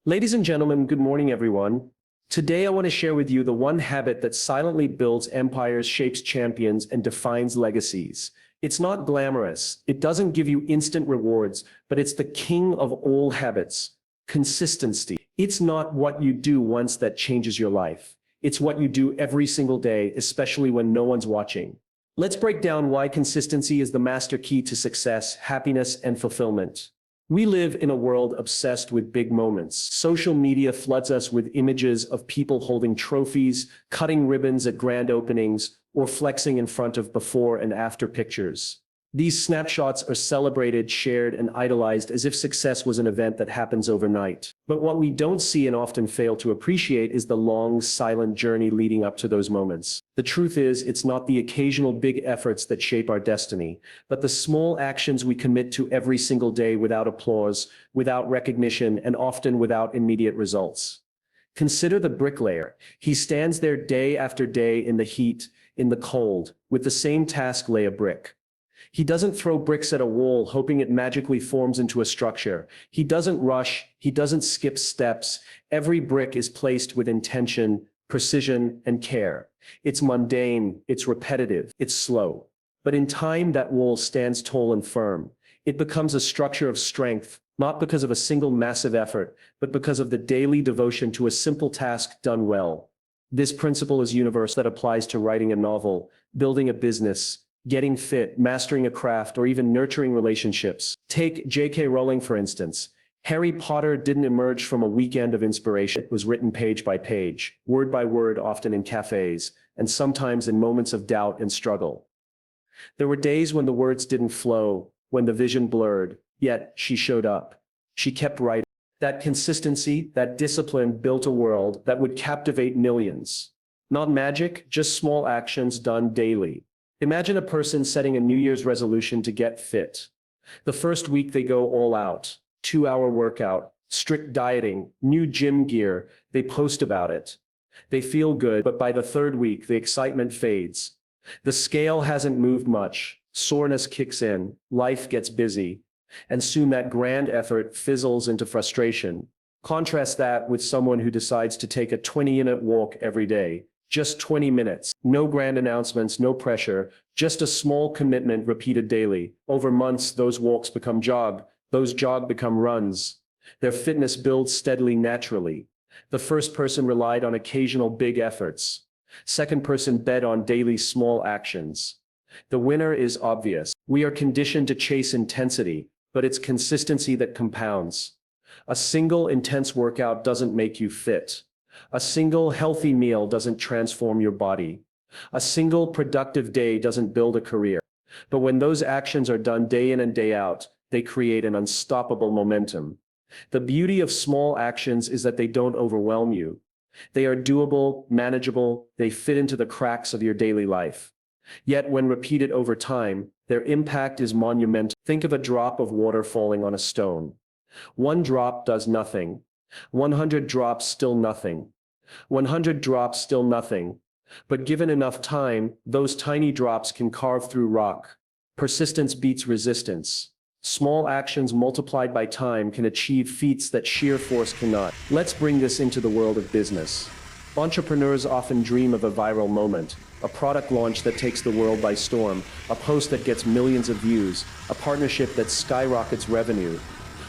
Ladies and gentlemen, good morning, everyone. Today, I want to share with you the one habit that silently builds empires, shapes champions, and defines legacies. It's not glamorous. It doesn't give you instant rewards, but it's the king of all habits: consistency. It's not what you do once that changes your life. It's what you do every single day, especially when no one's watching. Let's break down why consistency is the master key to success, happiness, and fulfillment. We live in a world obsessed with big moments. Social media floods us with images of people holding trophies, cutting ribbons at grand openings, or flexing in front of before and after pictures. These snapshots are celebrated, shared, and idolized as if success was an event that happens overnight. But what we don't see and often fail to appreciate is the long, silent journey leading up to those moments. The truth is, it's not the occasional big efforts that shape our destiny, but the small actions we commit to every single day without applause, without recognition, and often without immediate results. Consider the bricklayer. He stands there day after day in the heat, in the cold, with the same task: lay a brick. He doesn't throw bricks at a wall hoping it magically forms into a structure. He doesn't rush. He doesn't skip steps. Every brick is placed with intention, precision, and care. It's mundane, it's repetitive, it's slow. But in time, that wall stands tall and firm. It becomes a structure of strength, not because of a single massive effort, but because of the daily devotion to a simple task done well. This principle is universal. That applies to writing a novel, building a business, getting fit, mastering a craft, or even nurturing relationships. Take J.K. Rowling, for instance. Harry Potter didn't emerge from a weekend of inspiration. It was written page by page, word by word, often in cafes, and sometimes in moments of doubt and struggle. There were days when the words didn't flow, when the vision blurred, yet she showed up. She kept writing. That consistency, that discipline built a world that would captivate millions. Not magic, just small actions done daily. Imagine a person setting a New Year's resolution to get fit. The first week they go all out, 2-hour workout, strict dieting, new gym gear, they post about it. They feel good, but by the third week, the excitement fades. The scale hasn't moved much, soreness kicks in, life gets busy, and soon that grand effort fizzles into frustration. Contrast that with someone who decides to take a 20-minute walk every day. Just 20 minutes. No grand announcements, no pressure, just a small commitment repeated daily. Over months, those walks become those jog become runs. Their fitness builds steadily, naturally. The first person relied on occasional big efforts. Second person bet on daily small actions. The winner is obvious. We are conditioned to chase intensity, but it's consistency that compounds. A single intense workout doesn't make you fit. A single healthy meal doesn't transform your body. A single productive day doesn't build a career. But when those actions are done day in and day out, they create an unstoppable momentum. The beauty of small actions is that they don't overwhelm you. They are doable, manageable, they fit into the cracks of your daily life. Yet when repeated over time, their impact is monumental. Think of a drop of water falling on a stone. One drop does nothing. 100 drops, still nothing. 100 drops, still nothing. But given enough time, those tiny drops can carve through rock. Persistence beats resistance. Small actions multiplied by time can achieve feats that sheer force cannot. Let's bring this into the world of business. Entrepreneurs often dream of a viral moment, a product launch that takes the world by storm, a post that gets millions of views, a partnership that skyrockets revenue.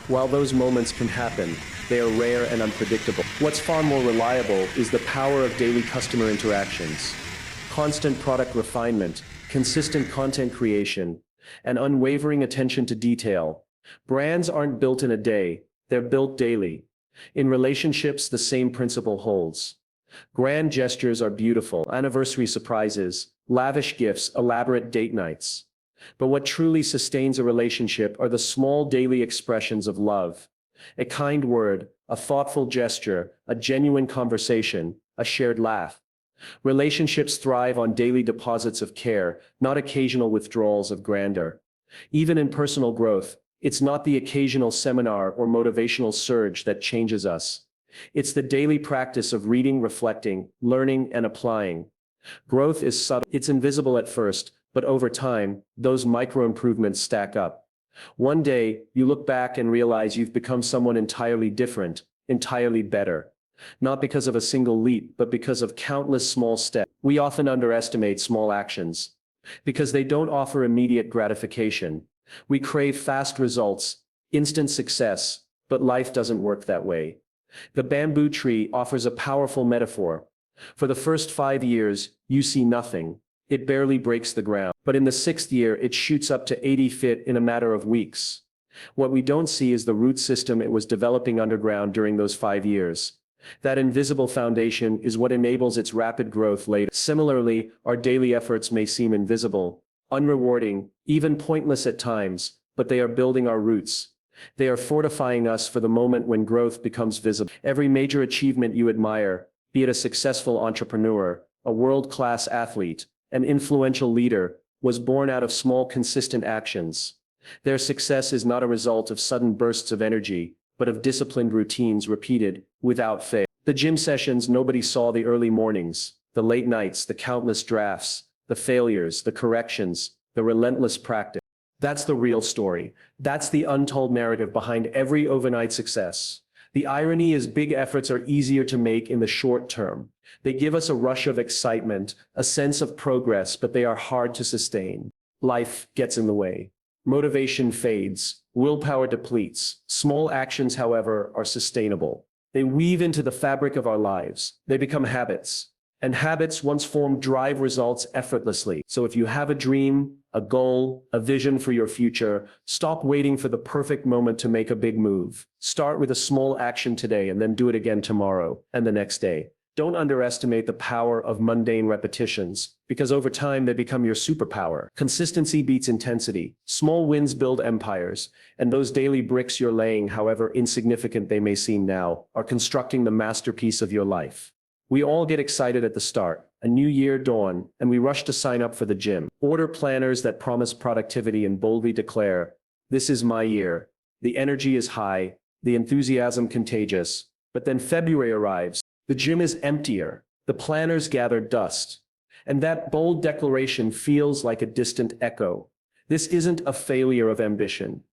While those moments can happen, they are rare and unpredictable. What's far more reliable is the power of daily customer interactions. Constant product refinement, consistent content creation, and unwavering attention to detail. Brands aren't built in a day, they're built daily. In relationships, the same principle holds. Grand gestures are beautiful: anniversary surprises, lavish gifts, elaborate date nights. But what truly sustains a relationship are the small daily expressions of love. A kind word, a thoughtful gesture, a genuine conversation, a shared laugh. Relationships thrive on daily deposits of care, not occasional withdrawals of grandeur. Even in personal growth, it's not the occasional seminar or motivational surge that changes us. It's the daily practice of reading, reflecting, learning, and applying. Growth is subtle. It's invisible at first, but over time, those micro-improvements stack up. One day, you look back and realize you've become someone entirely different, entirely better. Not because of a single leap, but because of countless small steps. We often underestimate small actions because they don't offer immediate gratification. We crave fast results, instant success, but life doesn't work that way. The bamboo tree offers a powerful metaphor. For the first 5 years, you see nothing. It barely breaks the ground. But in the sixth year, it shoots up to 80 feet in a matter of weeks. What we don't see is the root system it was developing underground during those 5 years. That invisible foundation is what enables its rapid growth later. Similarly, our daily efforts may seem invisible, unrewarding, even pointless at times, but they are building our roots. They are fortifying us for the moment when growth becomes visible. Every major achievement you admire, be it a successful entrepreneur, a world-class athlete, an influential leader, was born out of small, consistent actions. Their success is not a result of sudden bursts of energy, but of disciplined routines repeated without fail. The gym sessions nobody saw, the early mornings, the late nights, the countless drafts, the failures, the corrections, the relentless practice. That's the real story. That's the untold narrative behind every overnight success. The irony is big efforts are easier to make in the short term. They give us a rush of excitement, a sense of progress, but they are hard to sustain. Life gets in the way. Motivation fades. Willpower depletes. Small actions, however, are sustainable. They weave into the fabric of our lives. They become habits. And habits, once formed, drive results effortlessly. So if you have a dream, a goal, a vision for your future, stop waiting for the perfect moment to make a big move. Start with a small action today and then do it again tomorrow and the next day. Don't underestimate the power of mundane repetitions, because over time they become your superpower. Consistency beats intensity. Small wins build empires, and those daily bricks you're laying, however insignificant they may seem now, are constructing the masterpiece of your life. We all get excited at the start, a new year dawn, and we rush to sign up for the gym. Order planners that promise productivity and boldly declare, "This is my year." The energy is high, the enthusiasm contagious, but then February arrives. The gym is emptier, the planners gather dust, and that bold declaration feels like a distant echo. This isn't a failure of ambition.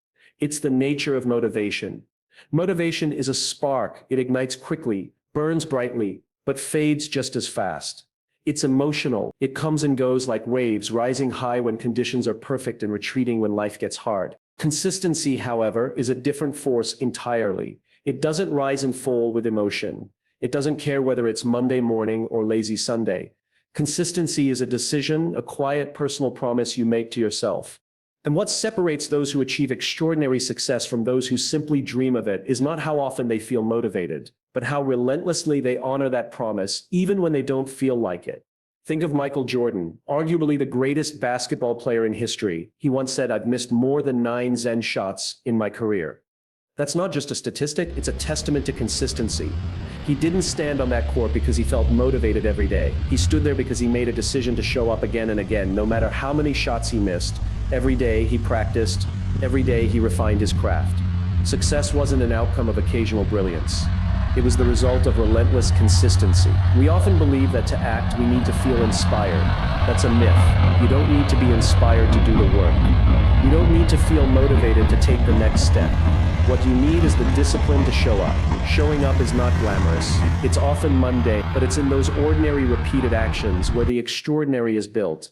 It's the nature of motivation. Motivation is a spark. It ignites quickly, burns brightly, but fades just as fast. It's emotional. It comes and goes like waves, rising high when conditions are perfect and retreating when life gets hard. Consistency, however, is a different force entirely. It doesn't rise and fall with emotion. It doesn't care whether it's Monday morning or lazy Sunday. Consistency is a decision, a quiet personal promise you make to yourself. And what separates those who achieve extraordinary success from those who simply dream of it is not how often they feel motivated, but how relentlessly they honor that promise, even when they don't feel like it. Think of Michael Jordan, arguably the greatest basketball player in history. He once said, "I've missed more than 9 Zen shots in my career." That's not just a statistic, it's a testament to consistency. He didn't stand on that court because he felt motivated every day. He stood there because he made a decision to show up again and again, no matter how many shots he missed. Every day he practiced, every day he refined his craft. Success wasn't an outcome of occasional brilliance. It was the result of relentless consistency. We often believe that to act, we need to feel inspired. That's a myth. You don't need to be inspired to do the work. You don't need to feel motivated to take the next step. What you need is the discipline to show up. Showing up is not glamorous. It's often mundane, but it's in those ordinary repeated actions where the extraordinary is built.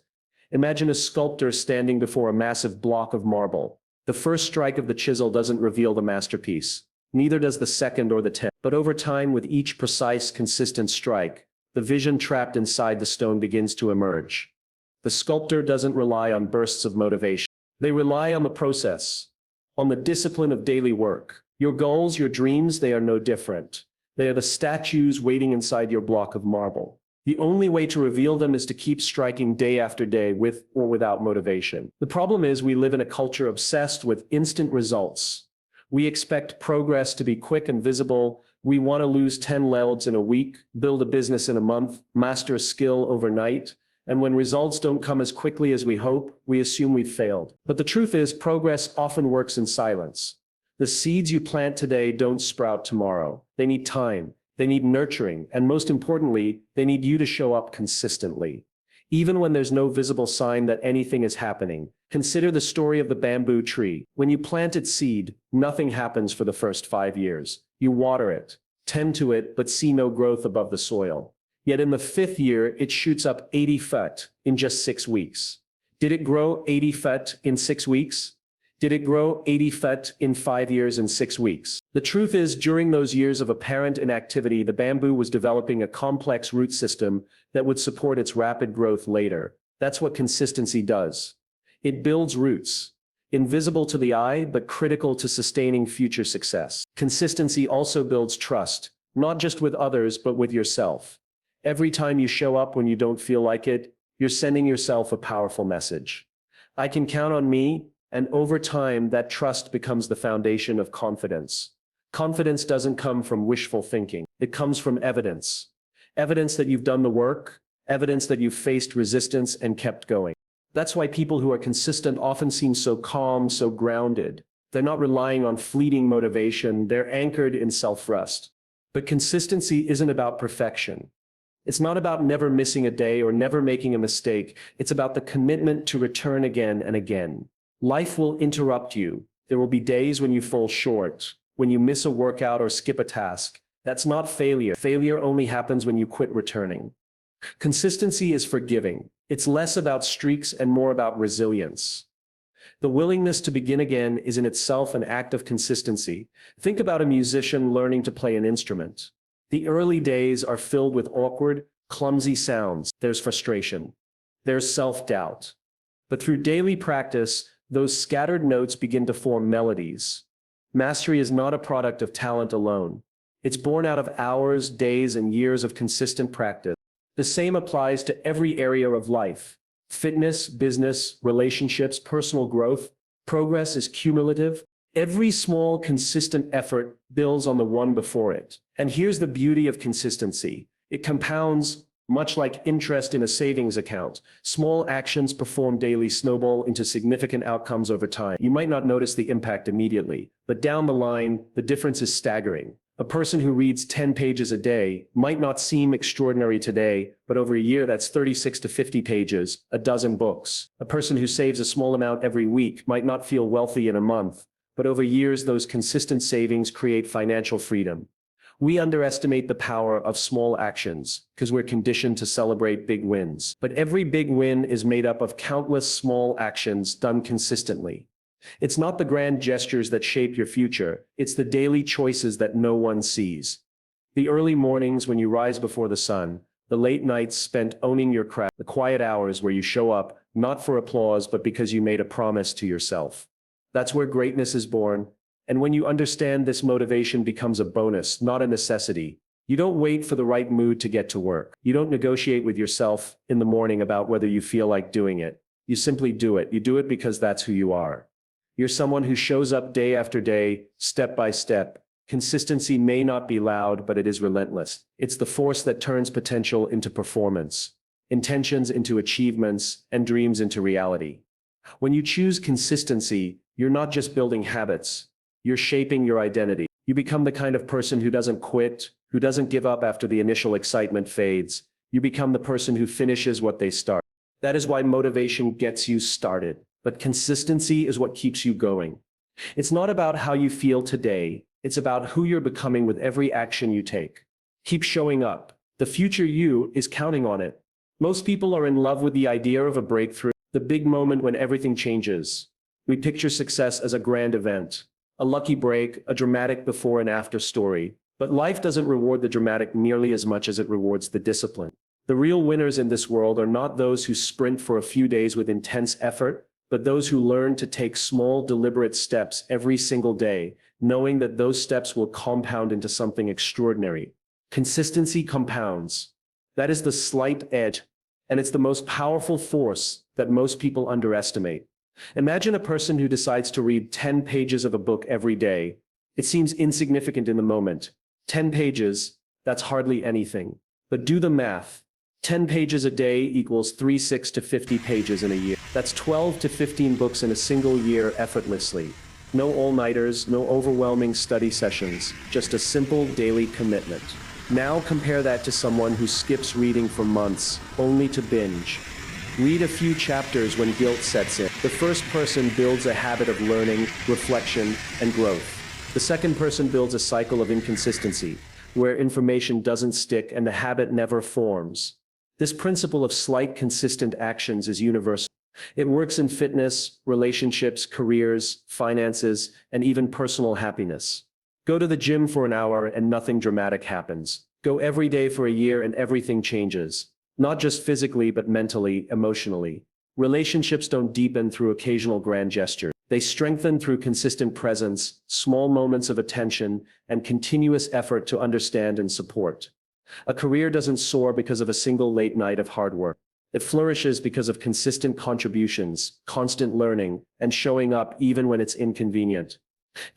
Imagine a sculptor standing before a massive block of marble. The first strike of the chisel doesn't reveal the masterpiece. Neither does the second or the 10th. But over time, with each precise, consistent strike, the vision trapped inside the stone begins to emerge. The sculptor doesn't rely on bursts of motivation. They rely on the process, on the discipline of daily work. Your goals, your dreams, they are no different. They are the statues waiting inside your block of marble. The only way to reveal them is to keep striking day after day with or without motivation. The problem is we live in a culture obsessed with instant results. We expect progress to be quick and visible. We want to lose 10 pounds in a week, build a business in a month, master a skill overnight. And when results don't come as quickly as we hope, we assume we've failed. But the truth is, progress often works in silence. The seeds you plant today don't sprout tomorrow. They need time, they need nurturing, and most importantly, they need you to show up consistently. Even when there's no visible sign that anything is happening, consider the story of the bamboo tree. When you plant its seed, nothing happens for the first 5 years. You water it, tend to it, but see no growth above the soil. Yet in the 5th year, it shoots up 80 feet in just 6 weeks. Did it grow 80 feet in 6 weeks? Did it grow 80 feet in 5 years and 6 weeks? The truth is, during those years of apparent inactivity, the bamboo was developing a complex root system that would support its rapid growth later. That's what consistency does. It builds roots, invisible to the eye, but critical to sustaining future success. Consistency also builds trust, not just with others, but with yourself. Every time you show up when you don't feel like it, you're sending yourself a powerful message. I can count on me, and over time, that trust becomes the foundation of confidence. Confidence doesn't come from wishful thinking. It comes from evidence. Evidence that you've done the work, evidence that you've faced resistance and kept going. That's why people who are consistent often seem so calm, so grounded. They're not relying on fleeting motivation, they're anchored in self-trust. But consistency isn't about perfection. It's not about never missing a day or never making a mistake. It's about the commitment to return again and again. Life will interrupt you. There will be days when you fall short, when you miss a workout or skip a task. That's not failure. Failure only happens when you quit returning. Consistency is forgiving. It's less about streaks and more about resilience. The willingness to begin again is in itself an act of consistency. Think about a musician learning to play an instrument. The early days are filled with awkward, clumsy sounds. There's frustration. There's self-doubt. But through daily practice, those scattered notes begin to form melodies. Mastery is not a product of talent alone. It's born out of hours, days, and years of consistent practice. The same applies to every area of life. Fitness, business, relationships, personal growth. Progress is cumulative. Every small, consistent effort builds on the one before it. And here's the beauty of consistency. It compounds, much like interest in a savings account. Small actions performed daily snowball into significant outcomes over time. You might not notice the impact immediately, but down the line, the difference is staggering. A person who reads 10 pages a day might not seem extraordinary today, but over a year that's 36 to 50 pages, a dozen books. A person who saves a small amount every week might not feel wealthy in a month, but over years those consistent savings create financial freedom. We underestimate the power of small actions because we're conditioned to celebrate big wins. But every big win is made up of countless small actions done consistently. It's not the grand gestures that shape your future, it's the daily choices that no one sees. The early mornings when you rise before the sun, the late nights spent owning your craft, the quiet hours where you show up, not for applause, but because you made a promise to yourself. That's where greatness is born. And when you understand this, motivation becomes a bonus, not a necessity. You don't wait for the right mood to get to work. You don't negotiate with yourself in the morning about whether you feel like doing it. You simply do it. You do it because that's who you are. You're someone who shows up day after day, step by step. Consistency may not be loud, but it is relentless. It's the force that turns potential into performance, intentions into achievements, and dreams into reality. When you choose consistency, you're not just building habits. You're shaping your identity. You become the kind of person who doesn't quit, who doesn't give up after the initial excitement fades. You become the person who finishes what they start. That is why motivation gets you started. But consistency is what keeps you going. It's not about how you feel today. It's about who you're becoming with every action you take. Keep showing up. The future you is counting on it. Most people are in love with the idea of a breakthrough, the big moment when everything changes. We picture success as a grand event, a lucky break, a dramatic before and after story. But life doesn't reward the dramatic nearly as much as it rewards the discipline. The real winners in this world are not those who sprint for a few days with intense effort, but those who learn to take small, deliberate steps every single day, knowing that those steps will compound into something extraordinary. Consistency compounds. That is the slight edge, and it's the most powerful force that most people underestimate. Imagine a person who decides to read 10 pages of a book every day. It seems insignificant in the moment. 10 pages, that's hardly anything. But do the math. 10 pages a day equals 36 to 50 pages in a year. That's 12 to 15 books in a single year effortlessly. No all-nighters, no overwhelming study sessions, just a simple daily commitment. Now compare that to someone who skips reading for months, only to binge. Read a few chapters when guilt sets in. The first person builds a habit of learning, reflection, and growth. The second person builds a cycle of inconsistency. where information doesn't stick and the habit never forms. This principle of slight consistent actions is universal. It works in fitness, relationships, careers, finances, and even personal happiness. Go to the gym for an hour and nothing dramatic happens. Go every day for a year and everything changes. Not just physically, but mentally, emotionally. Relationships don't deepen through occasional grand gestures. They strengthen through consistent presence, small moments of attention, and continuous effort to understand and support. A career doesn't soar because of a single late night of hard work. It flourishes because of consistent contributions, constant learning, and showing up even when it's inconvenient.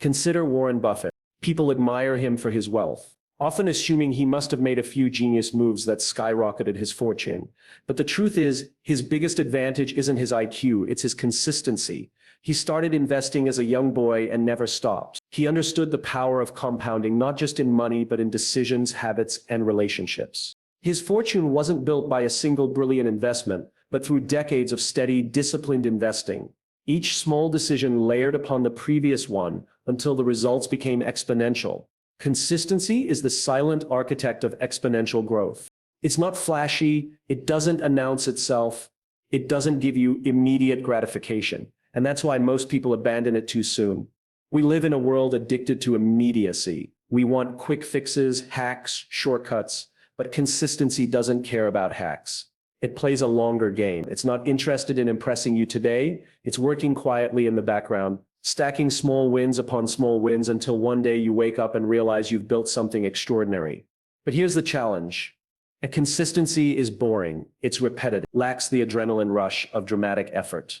Consider Warren Buffett. People admire him for his wealth, often assuming he must have made a few genius moves that skyrocketed his fortune. But the truth is, his biggest advantage isn't his IQ, it's his consistency. He started investing as a young boy and never stopped. He understood the power of compounding, not just in money, but in decisions, habits, and relationships. His fortune wasn't built by a single brilliant investment, but through decades of steady, disciplined investing. Each small decision layered upon the previous one until the results became exponential. Consistency is the silent architect of exponential growth. It's not flashy, it doesn't announce itself, it doesn't give you immediate gratification. And that's why most people abandon it too soon. We live in a world addicted to immediacy. We want quick fixes, hacks, shortcuts, but consistency doesn't care about hacks. It plays a longer game. It's not interested in impressing you today. It's working quietly in the background, stacking small wins upon small wins until one day you wake up and realize you've built something extraordinary. But here's the challenge. A consistency is boring. It's repetitive, lacks the adrenaline rush of dramatic effort.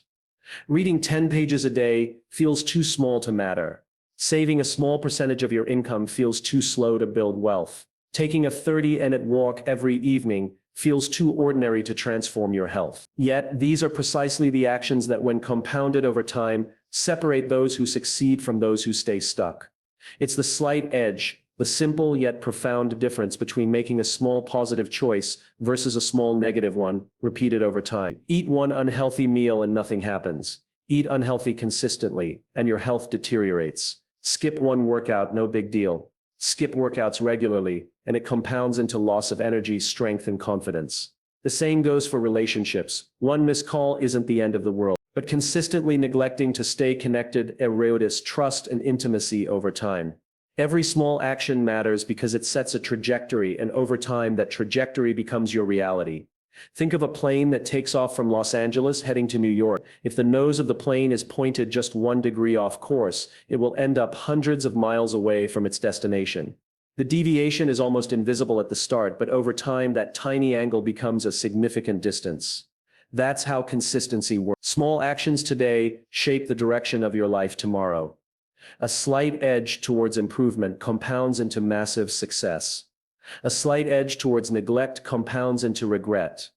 Reading 10 pages a day feels too small to matter. Saving a small percentage of your income feels too slow to build wealth. Taking a 30-minute walk every evening feels too ordinary to transform your health. Yet, these are precisely the actions that, when compounded over time, separate those who succeed from those who stay stuck. It's the slight edge, the simple yet profound difference between making a small positive choice versus a small negative one, repeated over time. Eat one unhealthy meal and nothing happens. Eat unhealthy consistently, and your health deteriorates. Skip one workout, no big deal. Skip workouts regularly, and it compounds into loss of energy, strength, and confidence. The same goes for relationships. One missed call isn't the end of the world, but consistently neglecting to stay connected erodes trust and intimacy over time. Every small action matters because it sets a trajectory, and over time that trajectory becomes your reality. Think of a plane that takes off from Los Angeles heading to New York. If the nose of the plane is pointed just 1 degree off course, it will end up hundreds of miles away from its destination. The deviation is almost invisible at the start, but over time that tiny angle becomes a significant distance. That's how consistency works. Small actions today shape the direction of your life tomorrow. A slight edge towards improvement compounds into massive success. A slight edge towards neglect compounds into regret.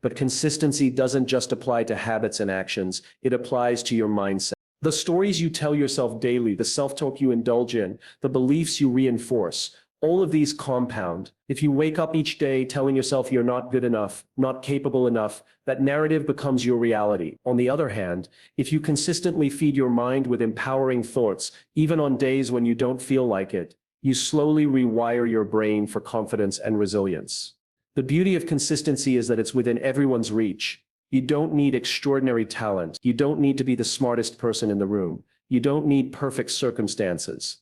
But consistency doesn't just apply to habits and actions, it applies to your mindset. The stories you tell yourself daily, the self-talk you indulge in, the beliefs you reinforce, all of these compound. If you wake up each day telling yourself you're not good enough, not capable enough, that narrative becomes your reality. On the other hand, if you consistently feed your mind with empowering thoughts, even on days when you don't feel like it, you slowly rewire your brain for confidence and resilience. The beauty of consistency is that it's within everyone's reach. You don't need extraordinary talent. You don't need to be the smartest person in the room. You don't need perfect circumstances.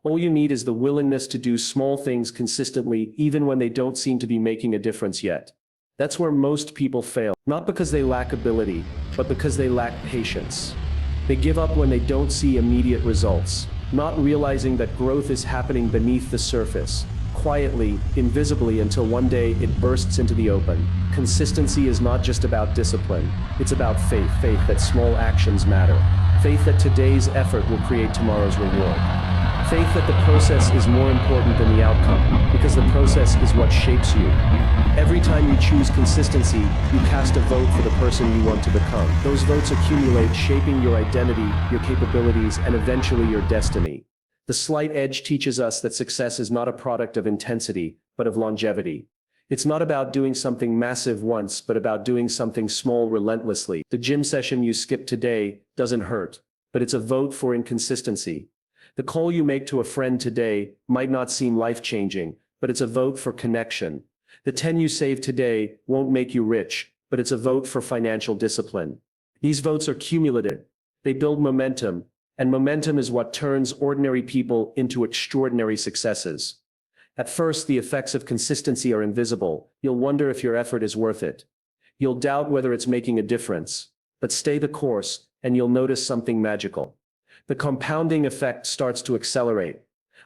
All you need is the willingness to do small things consistently, even when they don't seem to be making a difference yet. That's where most people fail, not because they lack ability, but because they lack patience. They give up when they don't see immediate results, not realizing that growth is happening beneath the surface, quietly, invisibly, until one day it bursts into the open. Consistency is not just about discipline, it's about faith that small actions matter, faith that today's effort will create tomorrow's reward. Faith that the process is more important than the outcome, because the process is what shapes you. Every time you choose consistency, you cast a vote for the person you want to become. Those votes accumulate, shaping your identity, your capabilities, and eventually your destiny. The slight edge teaches us that success is not a product of intensity, but of longevity. It's not about doing something massive once, but about doing something small relentlessly. The gym session you skip today doesn't hurt, but it's a vote for inconsistency. The call you make to a friend today might not seem life-changing, but it's a vote for connection. The 10 you save today won't make you rich, but it's a vote for financial discipline. These votes are cumulative. They build momentum, and momentum is what turns ordinary people into extraordinary successes. At first, the effects of consistency are invisible. You'll wonder if your effort is worth it. You'll doubt whether it's making a difference. But stay the course, and you'll notice something magical. The compounding effect starts to accelerate.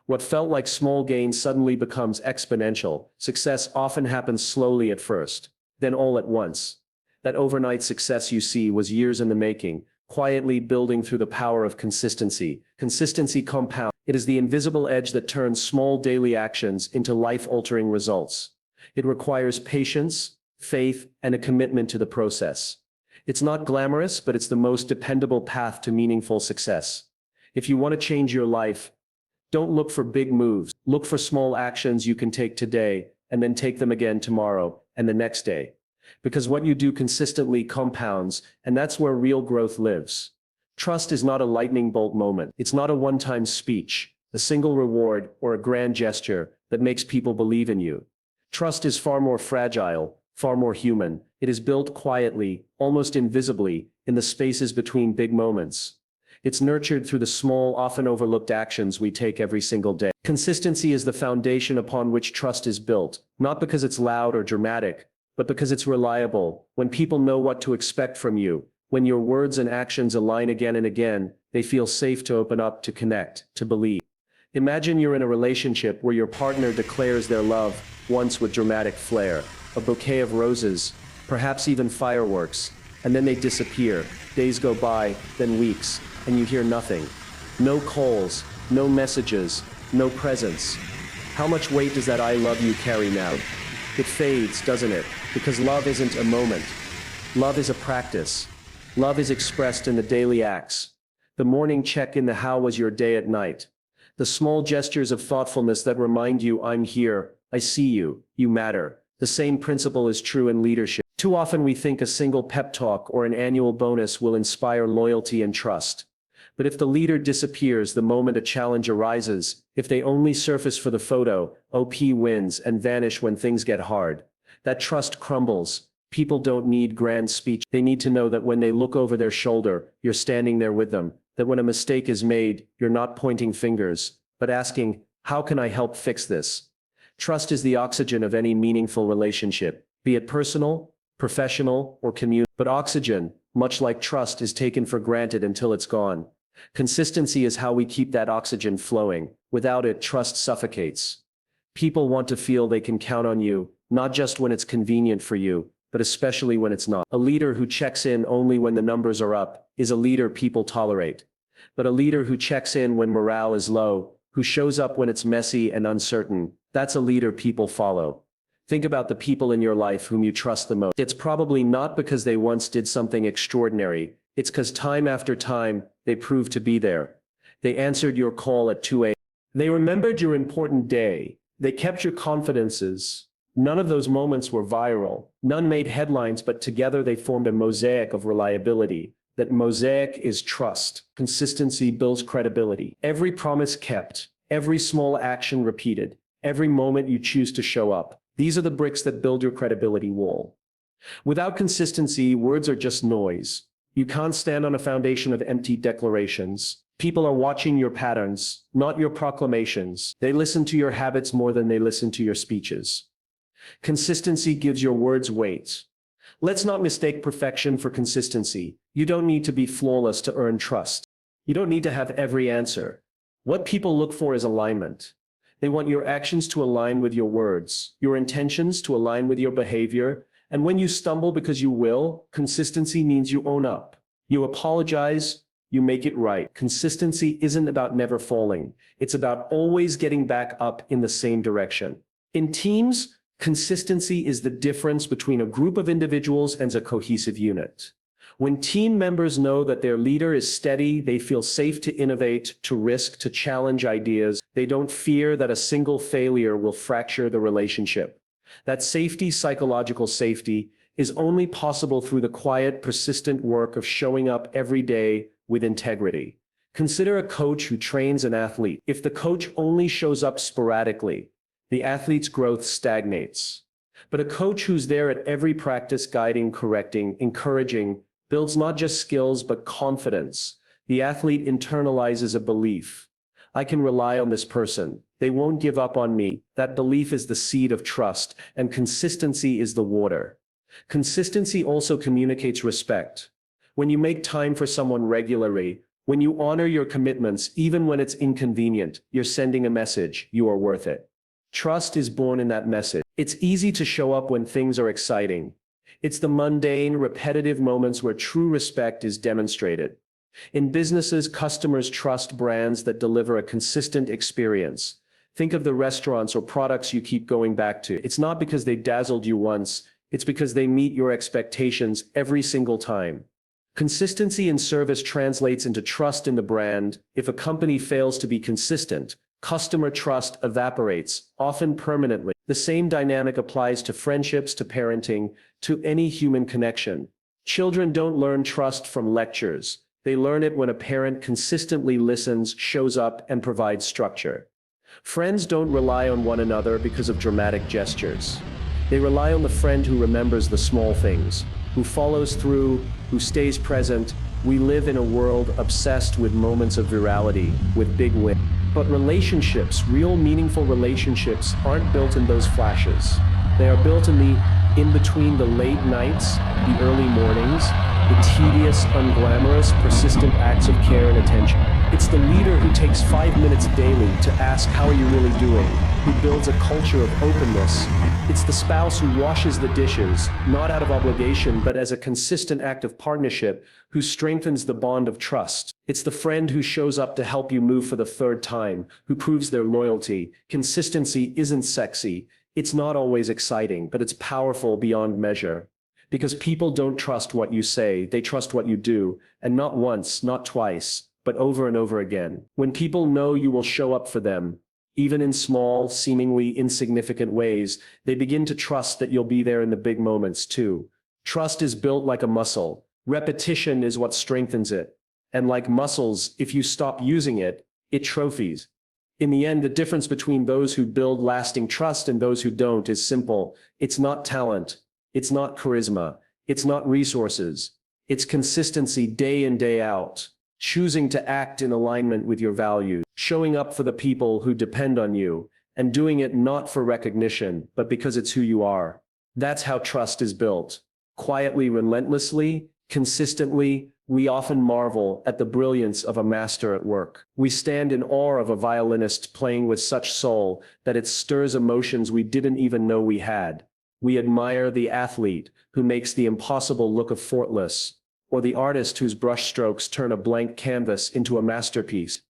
What felt like small gains suddenly becomes exponential. Success often happens slowly at first, then all at once. That overnight success you see was years in the making, quietly building through the power of consistency. Consistency compounds. It is the invisible edge that turns small daily actions into life-altering results. It requires patience, faith, and a commitment to the process. It's not glamorous, but it's the most dependable path to meaningful success. If you want to change your life, don't look for big moves. Look for small actions you can take today, and then take them again tomorrow and the next day. Because what you do consistently compounds, and that's where real growth lives. Trust is not a lightning bolt moment. It's not a one-time speech, a single reward, or a grand gesture that makes people believe in you. Trust is far more fragile, far more human. It is built quietly, almost invisibly, in the spaces between big moments. It's nurtured through the small, often overlooked actions we take every single day. Consistency is the foundation upon which trust is built, not because it's loud or dramatic, but because it's reliable. When people know what to expect from you, when your words and actions align again and again, they feel safe to open up, to connect, to believe. Imagine you're in a relationship where your partner declares their love, once with dramatic flair, a bouquet of roses, perhaps even fireworks, and then they disappear. Days go by, then weeks, and you hear nothing. No calls, no messages, no presents. How much weight does that "I love you" carry now? It fades, doesn't it? Because love isn't a moment. Love is a practice. Love is expressed in the daily acts. The morning check in, the "how was your day" at night. The small gestures of thoughtfulness that remind you, "I'm here, I see you, you matter." The same principle is true in leadership. Too often we think a single pep talk or an annual bonus will inspire loyalty and trust. But if the leader disappears the moment a challenge arises, if they only surface for the photo, OP wins, and vanish when things get hard, that trust crumbles. People don't need grand speech. They need to know that when they look over their shoulder, you're standing there with them, that when a mistake is made, you're not pointing fingers, but asking, "How can I help fix this?" Trust is the oxygen of any meaningful relationship, be it personal, professional, or communal. But oxygen, much like trust, is taken for granted until it's gone. Consistency is how we keep that oxygen flowing. Without it, trust suffocates. People want to feel they can count on you, not just when it's convenient for you, but especially when it's not. A leader who checks in only when the numbers are up is a leader people tolerate. But a leader who checks in when morale is low, who shows up when it's messy and uncertain, that's a leader people follow. Think about the people in your life whom you trust the most. It's probably not because they once did something extraordinary. It's because time after time, they proved to be there. They answered your call at 2 a.m. They remembered your important day. They kept your confidences. None of those moments were viral. None made headlines, but together they formed a mosaic of reliability. That mosaic is trust. Consistency builds credibility. Every promise kept, every small action repeated, every moment you choose to show up. These are the bricks that build your credibility wall. Without consistency, words are just noise. You can't stand on a foundation of empty declarations. People are watching your patterns, not your proclamations. They listen to your habits more than they listen to your speeches. Consistency gives your words weight. Let's not mistake perfection for consistency. You don't need to be flawless to earn trust. You don't need to have every answer. What people look for is alignment. They want your actions to align with your words, your intentions to align with your behavior, and when you stumble, because you will, consistency means you own up. You apologize, you make it right. Consistency isn't about never falling. It's about always getting back up in the same direction. In teams, consistency is the difference between a group of individuals and a cohesive unit. When team members know that their leader is steady, they feel safe to innovate, to risk, to challenge ideas. They don't fear that a single failure will fracture the relationship. That safety, psychological safety, is only possible through the quiet, persistent work of showing up every day with integrity. Consider a coach who trains an athlete. If the coach only shows up sporadically, The athlete's growth stagnates. But a coach who's there at every practice, guiding, correcting, encouraging, builds not just skills but confidence. The athlete internalizes a belief. I can rely on this person. They won't give up on me. That belief is the seed of trust, and consistency is the water. Consistency also communicates respect. When you make time for someone regularly, when you honor your commitments even when it's inconvenient, you're sending a message: you are worth it. Trust is born in that message. It's easy to show up when things are exciting. It's the mundane, repetitive moments where true respect is demonstrated. In businesses, customers trust brands that deliver a consistent experience. Think of the restaurants or products you keep going back to. It's not because they dazzled you once, it's because they meet your expectations every single time. Consistency in service translates into trust in the brand. If a company fails to be consistent, customer trust evaporates, often permanently. The same dynamic applies to friendships, to parenting, to any human connection. Children don't learn trust from lectures. They learn it when a parent consistently listens, shows up, and provides structure. Friends don't rely on one another because of dramatic gestures. They rely on the friend who remembers the small things, who follows through, who stays present. We live in a world obsessed with moments of virality, with big wins. But relationships, real meaningful relationships, aren't built in those flashes. They are built in between the late nights, the early mornings, the tedious, unglamorous, persistent acts of care and attention. It's the leader who takes 5 minutes daily to ask, how are you really doing? Who builds a culture of openness. It's the spouse who washes the dishes, not out of obligation, but as a consistent act of partnership, who strengthens the bond of trust. It's the friend who shows up to help you move for the third time, who proves their loyalty. Consistency isn't sexy. It's not always exciting, but it's powerful beyond measure. Because people don't trust what you say, they trust what you do, and not once, not twice, but over and over again. When people know you will show up for them, even in small, seemingly insignificant ways, they begin to trust that you'll be there in the big moments too. Trust is built like a muscle. Repetition is what strengthens it. And like muscles, if you stop using it, it trophies. In the end, the difference between those who build lasting trust and those who don't is simple. It's not talent. It's not charisma. It's not resources. It's consistency day in, day out. Choosing to act in alignment with your values, showing up for the people who depend on you, and doing it not for recognition, but because it's who you are. That's how trust is built. Quietly, relentlessly, consistently. We often marvel at the brilliance of a master at work. We stand in awe of a violinist playing with such soul that it stirs emotions we didn't even know we had. We admire the athlete who makes the impossible look effortless, or the artist whose brushstrokes turn a blank canvas into a masterpiece.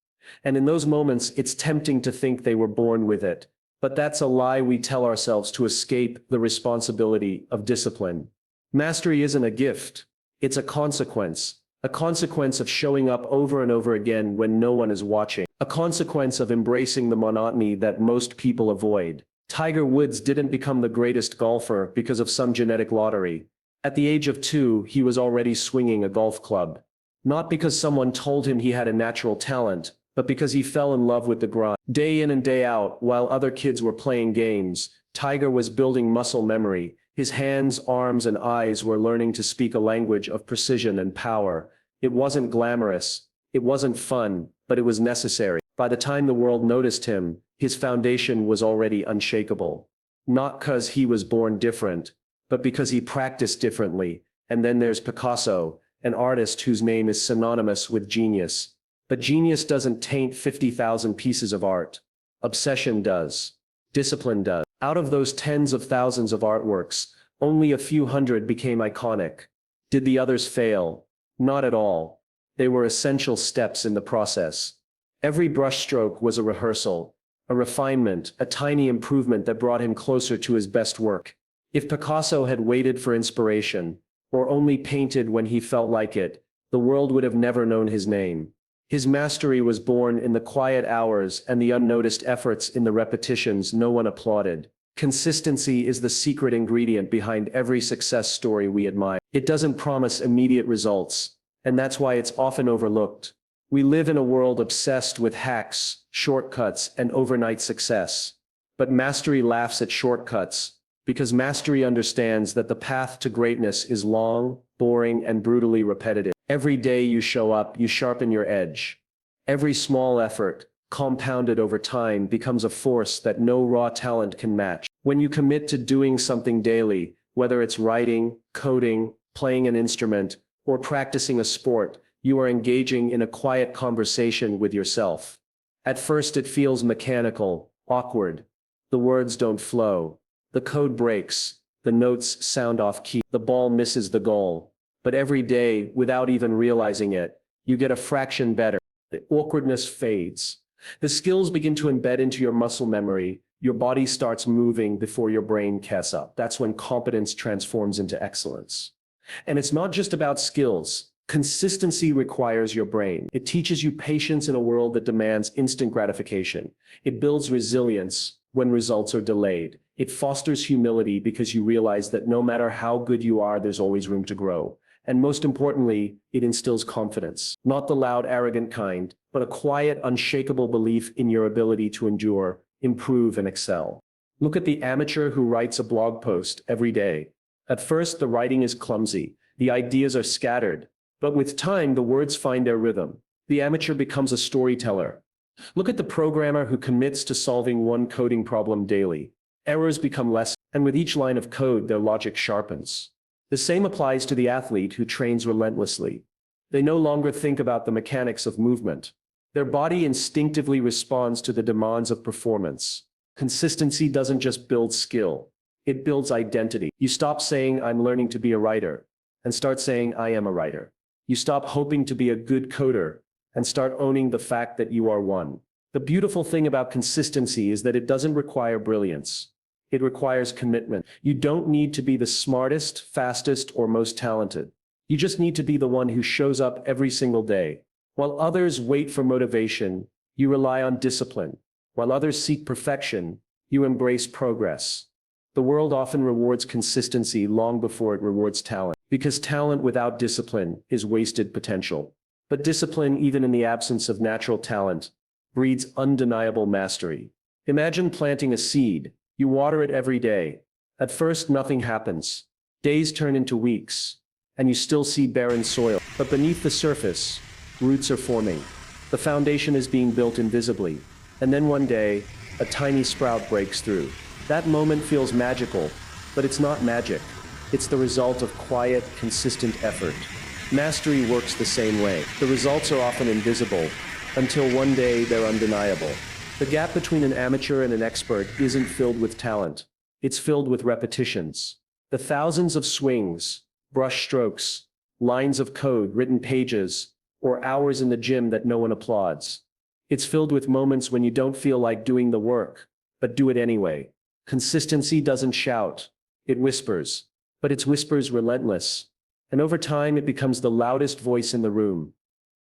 And in those moments, it's tempting to think they were born with it. But that's a lie we tell ourselves to escape the responsibility of discipline. Mastery isn't a gift. It's a consequence of showing up over and over again when no one is watching, a consequence of embracing the monotony that most people avoid. Tiger Woods didn't become the greatest golfer because of some genetic lottery. At the age of 2, he was already swinging a golf club. Not because someone told him he had a natural talent, but because he fell in love with the grind. Day in and day out, while other kids were playing games, Tiger was building muscle memory. His hands, arms, and eyes were learning to speak a language of precision and power. It wasn't glamorous. It wasn't fun, but it was necessary. By the time the world noticed him, his foundation was already unshakable. Not because he was born different, but because he practiced differently. And then there's Picasso, an artist whose name is synonymous with genius. But genius doesn't taint 50,000 pieces of art. Obsession does. Discipline does. Out of those tens of thousands of artworks, only a few hundred became iconic. Did the others fail? Not at all. They were essential steps in the process. Every brushstroke was a rehearsal, a refinement, a tiny improvement that brought him closer to his best work. If Picasso had waited for inspiration, or only painted when he felt like it, the world would have never known his name. His mastery was born in the quiet hours and the unnoticed efforts in the repetitions no one applauded. Consistency is the secret ingredient behind every success story we admire. It doesn't promise immediate results, and that's why it's often overlooked. We live in a world obsessed with hacks, shortcuts, and overnight success. But mastery laughs at shortcuts, because mastery understands that the path to greatness is long, boring, and brutally repetitive. Every day you show up, you sharpen your edge. Every small effort, compounded over time, becomes a force that no raw talent can match. When you commit to doing something daily, whether it's writing, coding, playing an instrument, or practicing a sport, you are engaging in a quiet conversation with yourself. At first it feels mechanical, awkward. The words don't flow. The code breaks. The notes sound off key. The ball misses the goal. But every day, without even realizing it, you get a fraction better. The awkwardness fades. The skills begin to embed into your muscle memory. Your body starts moving before your brain catches up. That's when competence transforms into excellence. And it's not just about skills. Consistency requires your brain. It teaches you patience in a world that demands instant gratification. It builds resilience when results are delayed. It fosters humility because you realize that no matter how good you are, there's always room to grow. And most importantly, it instills confidence. Not the loud, arrogant kind, but a quiet, unshakable belief in your ability to endure, improve, and excel. Look at the amateur who writes a blog post every day. At first, the writing is clumsy. The ideas are scattered. But with time, the words find their rhythm. The amateur becomes a storyteller. Look at the programmer who commits to solving one coding problem daily. Errors become less, and with each line of code, their logic sharpens. The same applies to the athlete who trains relentlessly. They no longer think about the mechanics of movement. Their body instinctively responds to the demands of performance. Consistency doesn't just build skill. It builds identity. You stop saying, "I'm learning to be a writer," and start saying, "I am a writer." You stop hoping to be a good coder and start owning the fact that you are one. The beautiful thing about consistency is that it doesn't require brilliance. It requires commitment. You don't need to be the smartest, fastest, or most talented. You just need to be the one who shows up every single day. While others wait for motivation, you rely on discipline. While others seek perfection, you embrace progress. The world often rewards consistency long before it rewards talent, because talent without discipline is wasted potential. But discipline, even in the absence of natural talent, breeds undeniable mastery. Imagine planting a seed. You water it every day. At first, nothing happens. Days turn into weeks, and you still see barren soil. But beneath the surface, roots are forming. The foundation is being built invisibly. And then one day, a tiny sprout breaks through. That moment feels magical, but it's not magic. It's the result of quiet, consistent effort. Mastery works the same way. The results are often invisible, until one day they're undeniable. The gap between an amateur and an expert isn't filled with talent. It's filled with repetitions. The thousands of swings, brush strokes, lines of code, written pages, or hours in the gym that no one applauds. It's filled with moments when you don't feel like doing the work, but do it anyway. Consistency doesn't shout, it whispers. But its whispers relentless. And over time it becomes the loudest voice in the room.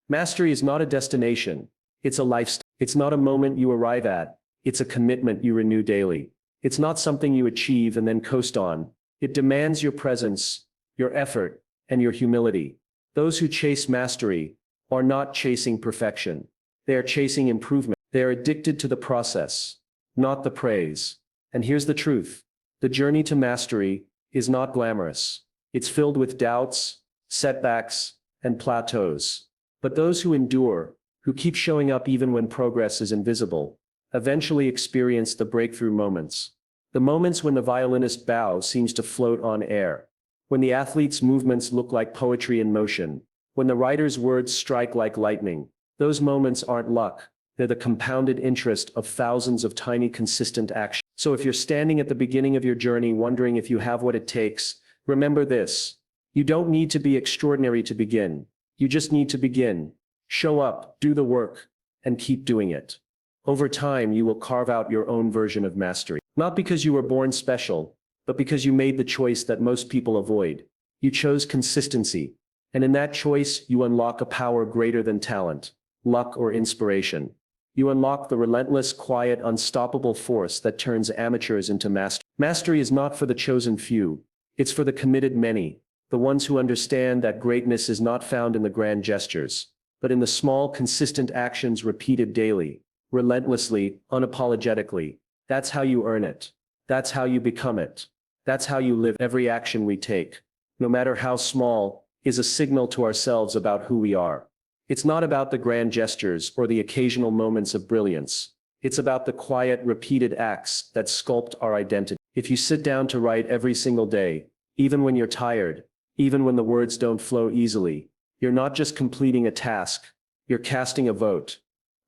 Mastery is not a destination, it's a lifestyle. It's not a moment you arrive at, it's a commitment you renew daily. It's not something you achieve and then coast on. It demands your presence, your effort, and your humility. Those who chase mastery are not chasing perfection. They are chasing improvement. They are addicted to the process, not the praise. And here's the truth. The journey to mastery is not glamorous. It's filled with doubts, setbacks, and plateaus. But those who endure, who keep showing up even when progress is invisible, eventually experience the breakthrough moments. The moments when the violinist's bow seems to float on air, when the athlete's movements look like poetry in motion, when the writer's words strike like lightning. Those moments aren't luck. They're the compounded interest of thousands of tiny, consistent actions. So if you're standing at the beginning of your journey wondering if you have what it takes, remember this. You don't need to be extraordinary to begin. You just need to begin. Show up, do the work, and keep doing it. Over time, you will carve out your own version of mastery. Not because you were born special, but because you made the choice that most people avoid. You chose consistency. And in that choice, you unlock a power greater than talent, luck, or inspiration. You unlock the relentless, quiet, unstoppable force that turns amateurs into masters. Mastery is not for the chosen few. It's for the committed many, the ones who understand that greatness is not found in the grand gestures, but in the small, consistent actions repeated daily, relentlessly, unapologetically. That's how you earn it. That's how you become it. That's how you live. Every action we take, no matter how small, is a signal to ourselves about who we are. It's not about the grand gestures or the occasional moments of brilliance. It's about the quiet, repeated acts that sculpt our identity. If you sit down to write every single day, even when you're tired, even when the words don't flow easily, you're not just completing a task, you're casting a vote.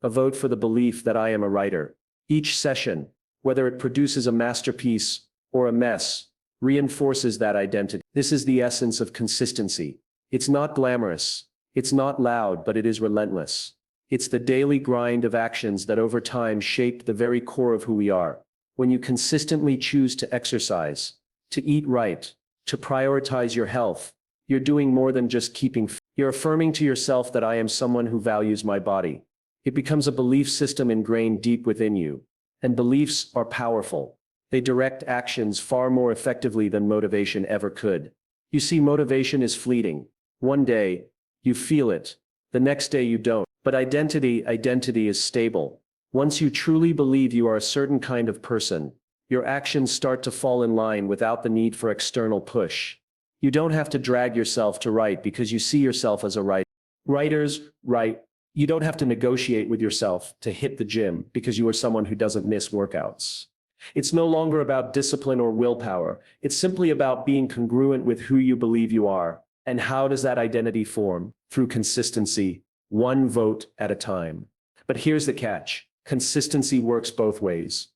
A vote for the belief that I am a writer. Each session, whether it produces a masterpiece or a mess, reinforces that identity. This is the essence of consistency. It's not glamorous. It's not loud, but it is relentless. It's the daily grind of actions that over time shape the very core of who we are. When you consistently choose to exercise, to eat right, to prioritize your health, you're doing more than just keeping fit. You're affirming to yourself that I am someone who values my body. It becomes a belief system ingrained deep within you. And beliefs are powerful. They direct actions far more effectively than motivation ever could. You see, motivation is fleeting. One day, you feel it. The next day you don't. But identity is stable. Once you truly believe you are a certain kind of person, your actions start to fall in line without the need for external push. You don't have to drag yourself to write because you see yourself as a writer. Writers write. You don't have to negotiate with yourself to hit the gym because you are someone who doesn't miss workouts. It's no longer about discipline or willpower. It's simply about being congruent with who you believe you are. And how does that identity form? Through consistency, one vote at a time. But here's the catch. Consistency works both ways.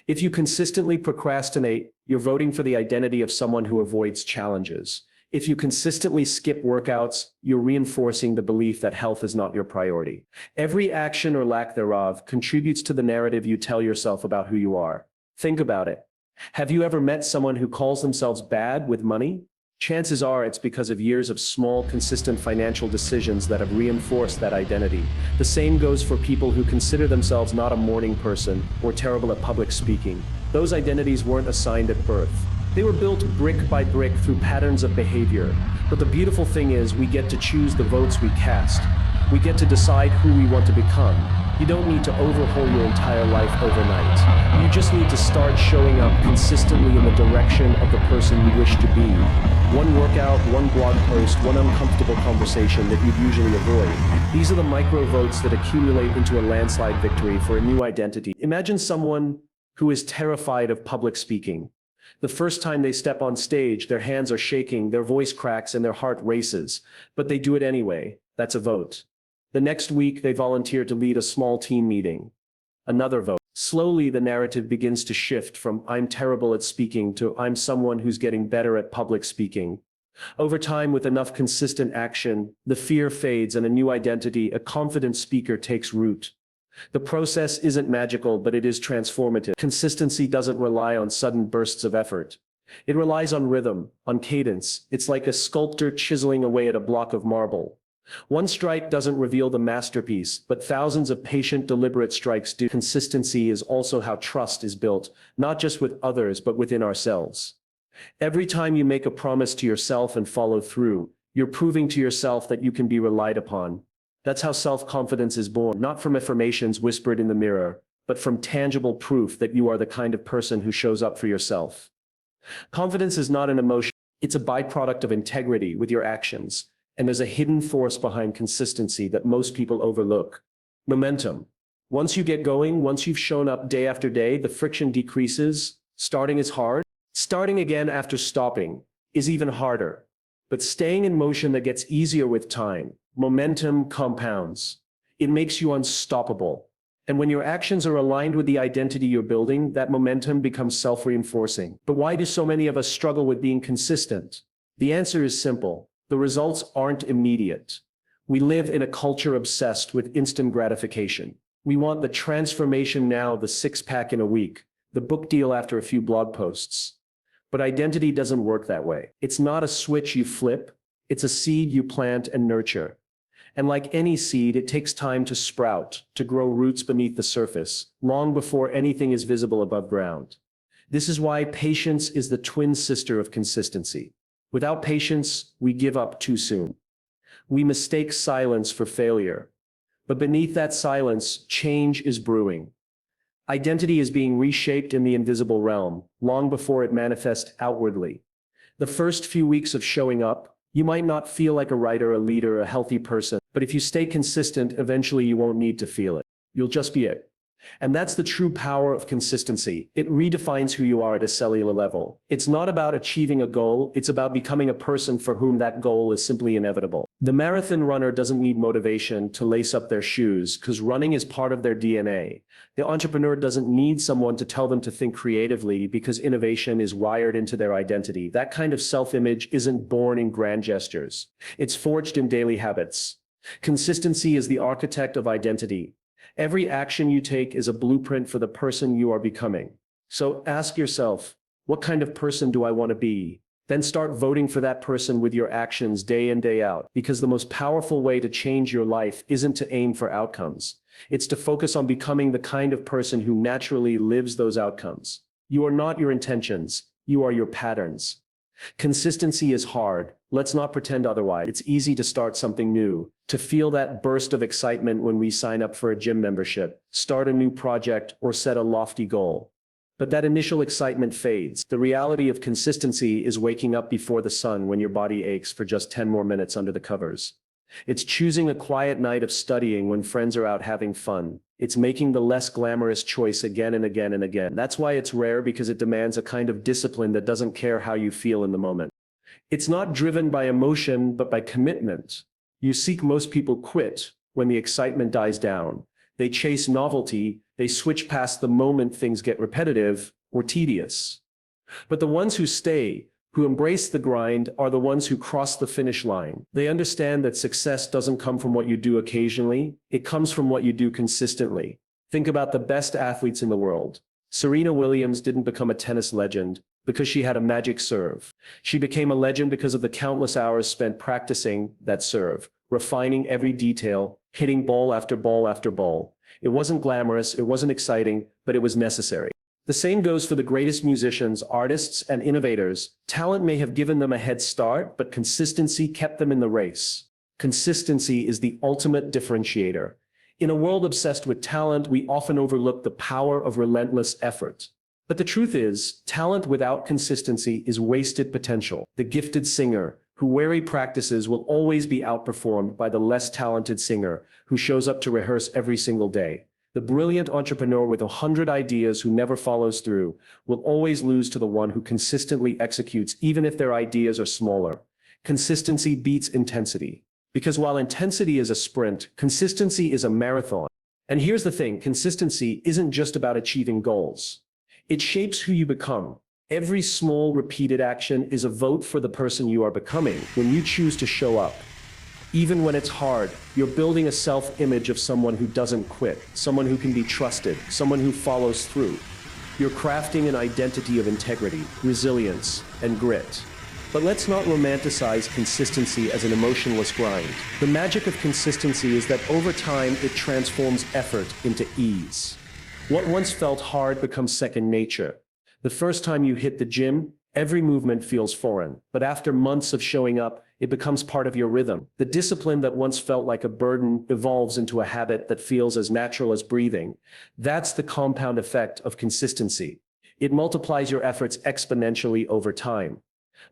If you consistently procrastinate, you're voting for the identity of someone who avoids challenges. If you consistently skip workouts, you're reinforcing the belief that health is not your priority. Every action or lack thereof contributes to the narrative you tell yourself about who you are. Think about it. Have you ever met someone who calls themselves bad with money? Chances are it's because of years of small, consistent financial decisions that have reinforced that identity. The same goes for people who consider themselves not a morning person or terrible at public speaking. Those identities weren't assigned at birth. They were built brick by brick through patterns of behavior. But the beautiful thing is we get to choose the votes we cast. We get to decide who we want to become. You don't need to overhaul your entire life overnight. You just need to start showing up consistently in the direction of the person you wish to be. One workout, one blog post, one uncomfortable conversation that you'd usually avoid. These are the micro votes that accumulate into a landslide victory for a new identity. Imagine someone who is terrified of public speaking. The first time they step on stage, their hands are shaking, their voice cracks, and their heart races. But they do it anyway. That's a vote. The next week, they volunteer to lead a small team meeting. Another vote. Slowly, the narrative begins to shift from "I'm terrible at speaking" to "I'm someone who's getting better at public speaking." Over time, with enough consistent action, the fear fades and a new identity, a confident speaker, takes root. The process isn't magical, but it is transformative. Consistency doesn't rely on sudden bursts of effort. It relies on rhythm, on cadence. It's like a sculptor chiseling away at a block of marble. One strike doesn't reveal the masterpiece, but thousands of patient, deliberate strikes do. Consistency is also how trust is built, not just with others, but within ourselves. Every time you make a promise to yourself and follow through, you're proving to yourself that you can be relied upon. That's how self-confidence is born, not from affirmations whispered in the mirror, but from tangible proof that you are the kind of person who shows up for yourself. Confidence is not an emotion, it's a byproduct of integrity with your actions. And there's a hidden force behind consistency that most people overlook. Momentum. Once you get going, once you've shown up day after day, the friction decreases. Starting is hard. Starting again after stopping is even harder. But staying in motion, that gets easier with time. Momentum compounds. It makes you unstoppable. And when your actions are aligned with the identity you're building, that momentum becomes self-reinforcing. But why do so many of us struggle with being consistent? The answer is simple. The results aren't immediate. We live in a culture obsessed with instant gratification. We want the transformation now, the six-pack in a week, the book deal after a few blog posts. But identity doesn't work that way. It's not a switch you flip. It's a seed you plant and nurture. And like any seed, it takes time to sprout, to grow roots beneath the surface, long before anything is visible above ground. This is why patience is the twin sister of consistency. Without patience, we give up too soon. We mistake silence for failure. But beneath that silence, change is brewing. Identity is being reshaped in the invisible realm, long before it manifests outwardly. The first few weeks of showing up, you might not feel like a writer, a leader, a healthy person, but if you stay consistent, eventually you won't need to feel it. You'll just be it. And that's the true power of consistency. It redefines who you are at a cellular level. It's not about achieving a goal, it's about becoming a person for whom that goal is simply inevitable. The marathon runner doesn't need motivation to lace up their shoes because running is part of their DNA. The entrepreneur doesn't need someone to tell them to think creatively because innovation is wired into their identity. That kind of self-image isn't born in grand gestures. It's forged in daily habits. Consistency is the architect of identity. Every action you take is a blueprint for the person you are becoming. So ask yourself, what kind of person do I want to be? Then start voting for that person with your actions day in, day out, because the most powerful way to change your life isn't to aim for outcomes. It's to focus on becoming the kind of person who naturally lives those outcomes. You are not your intentions, you are your patterns. Consistency is hard. Let's not pretend otherwise. It's easy to start something new, to feel that burst of excitement when we sign up for a gym membership, start a new project, or set a lofty goal. But that initial excitement fades. The reality of consistency is waking up before the sun when your body aches for just 10 more minutes under the covers. It's choosing a quiet night of studying when friends are out having fun. It's making the less glamorous choice again and again and again. That's why it's rare, because it demands a kind of discipline that doesn't care how you feel in the moment. It's not driven by emotion, but by commitment. You see, most people quit when the excitement dies down. They chase novelty, they switch past the moment things get repetitive or tedious. But the ones who stay, who embrace the grind, are the ones who cross the finish line. They understand that success doesn't come from what you do occasionally, it comes from what you do consistently. Think about the best athletes in the world. Serena Williams didn't become a tennis legend because she had a magic serve. She became a legend because of the countless hours spent practicing that serve, refining every detail, hitting ball after ball after ball. It wasn't glamorous, it wasn't exciting, but it was necessary. The same goes for the greatest musicians, artists, and innovators. Talent may have given them a head start, but consistency kept them in the race. Consistency is the ultimate differentiator. In a world obsessed with talent, we often overlook the power of relentless effort. But the truth is, talent without consistency is wasted potential. The gifted singer who rarely practices will always be outperformed by the less talented singer who shows up to rehearse every single day. The brilliant entrepreneur with 100 ideas who never follows through will always lose to the one who consistently executes, even if their ideas are smaller. Consistency beats intensity. Because while intensity is a sprint, consistency is a marathon. And here's the thing, consistency isn't just about achieving goals. It shapes who you become. Every small, repeated action is a vote for the person you are becoming when you choose to show up. Even when it's hard, you're building a self-image of someone who doesn't quit, someone who can be trusted, someone who follows through. You're crafting an identity of integrity, resilience, and grit. But let's not romanticize consistency as an emotionless grind. The magic of consistency is that over time, it transforms effort into ease. What once felt hard becomes second nature. The first time you hit the gym, every movement feels foreign, but after months of showing up, it becomes part of your rhythm. The discipline that once felt like a burden evolves into a habit that feels as natural as breathing. That's the compound effect of consistency. It multiplies your efforts exponentially over time.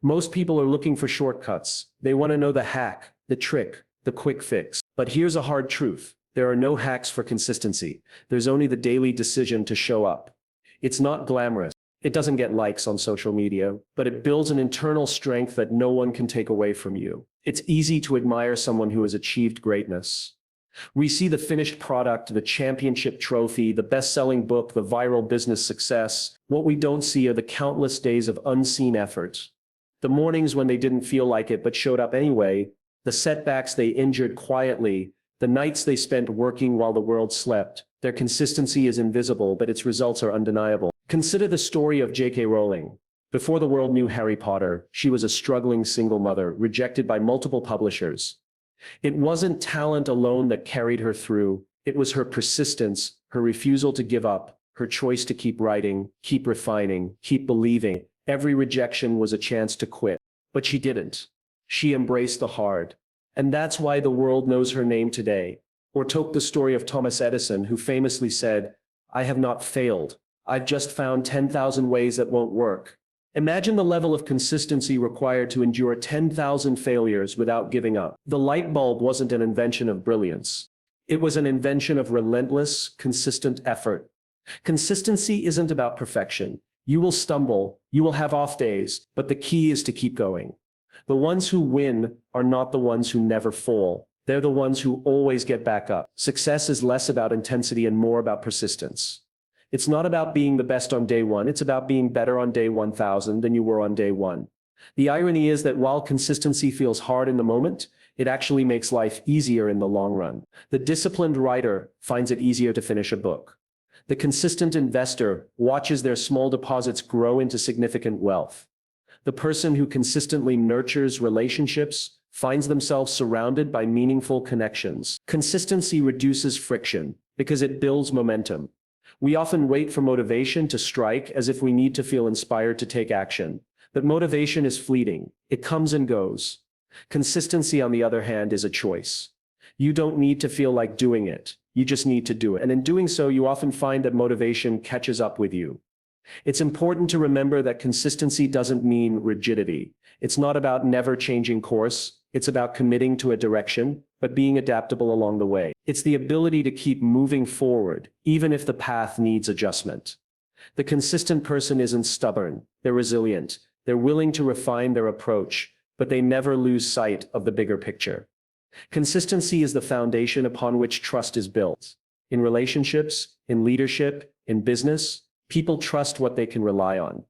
Most people are looking for shortcuts. They want to know the hack, the trick, the quick fix. But here's a hard truth. There are no hacks for consistency. There's only the daily decision to show up. It's not glamorous. It doesn't get likes on social media, but it builds an internal strength that no one can take away from you. It's easy to admire someone who has achieved greatness. We see the finished product, the championship trophy, the best-selling book, the viral business success. What we don't see are the countless days of unseen effort. The mornings when they didn't feel like it but showed up anyway, the setbacks they endured quietly, the nights they spent working while the world slept. Their consistency is invisible, but its results are undeniable. Consider the story of J.K. Rowling. Before the world knew Harry Potter, she was a struggling single mother, rejected by multiple publishers. It wasn't talent alone that carried her through. It was her persistence, her refusal to give up, her choice to keep writing, keep refining, keep believing. Every rejection was a chance to quit. But she didn't. She embraced the hard. And that's why the world knows her name today. Or take the story of Thomas Edison, who famously said, I have not failed. I've just found 10,000 ways that won't work. Imagine the level of consistency required to endure 10,000 failures without giving up. The light bulb wasn't an invention of brilliance. It was an invention of relentless, consistent effort. Consistency isn't about perfection. You will stumble, you will have off days, but the key is to keep going. The ones who win are not the ones who never fall. They're the ones who always get back up. Success is less about intensity and more about persistence. It's not about being the best on day one, it's about being better on day 1,000 than you were on day one. The irony is that while consistency feels hard in the moment, it actually makes life easier in the long run. The disciplined writer finds it easier to finish a book. The consistent investor watches their small deposits grow into significant wealth. The person who consistently nurtures relationships finds themselves surrounded by meaningful connections. Consistency reduces friction because it builds momentum. We often wait for motivation to strike as if we need to feel inspired to take action. But motivation is fleeting. It comes and goes. Consistency, on the other hand, is a choice. You don't need to feel like doing it. You just need to do it. And in doing so, you often find that motivation catches up with you. It's important to remember that consistency doesn't mean rigidity. It's not about never changing course. It's about committing to a direction, but being adaptable along the way. It's the ability to keep moving forward, even if the path needs adjustment. The consistent person isn't stubborn. They're resilient. They're willing to refine their approach, but they never lose sight of the bigger picture. Consistency is the foundation upon which trust is built. In relationships, in leadership, in business, people trust what they can rely on.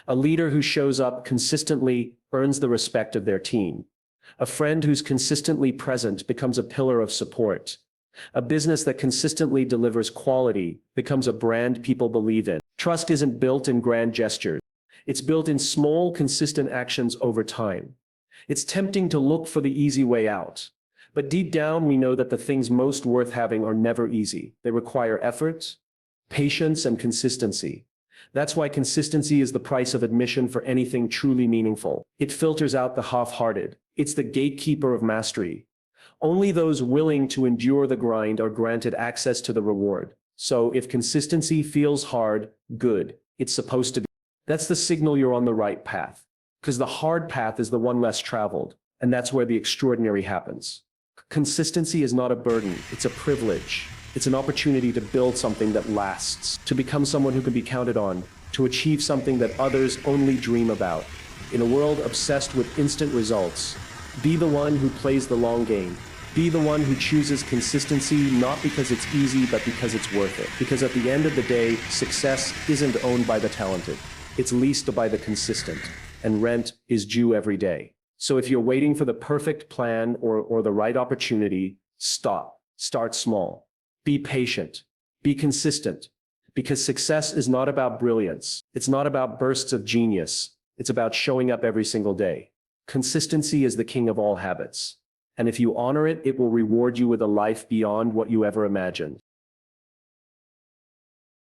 A leader who shows up consistently earns the respect of their team. A friend who's consistently present becomes a pillar of support. A business that consistently delivers quality becomes a brand people believe in. Trust isn't built in grand gestures. It's built in small, consistent actions over time. It's tempting to look for the easy way out. But deep down, we know that the things most worth having are never easy. They require effort, patience, and consistency. That's why consistency is the price of admission for anything truly meaningful. It filters out the half-hearted. It's the gatekeeper of mastery. Only those willing to endure the grind are granted access to the reward. So if consistency feels hard, good. It's supposed to be. That's the signal you're on the right path. Because the hard path is the one less traveled, and that's where the extraordinary happens. Consistency is not a burden, it's a privilege. It's an opportunity to build something that lasts, to become someone who can be counted on, to achieve something that others only dream about. In a world obsessed with instant results, be the one who plays the long game. Be the one who chooses consistency not because it's easy, but because it's worth it. Because at the end of the day, success isn't owned by the talented. It's leased by the consistent, and rent is due every day. So if you're waiting for the perfect plan or the right opportunity, stop. Start small. Be patient. Be consistent. Because success is not about brilliance. It's not about bursts of genius. It's about showing up every single day. Consistency is the king of all habits. And if you honor it, it will reward you with a life beyond what you ever imagined.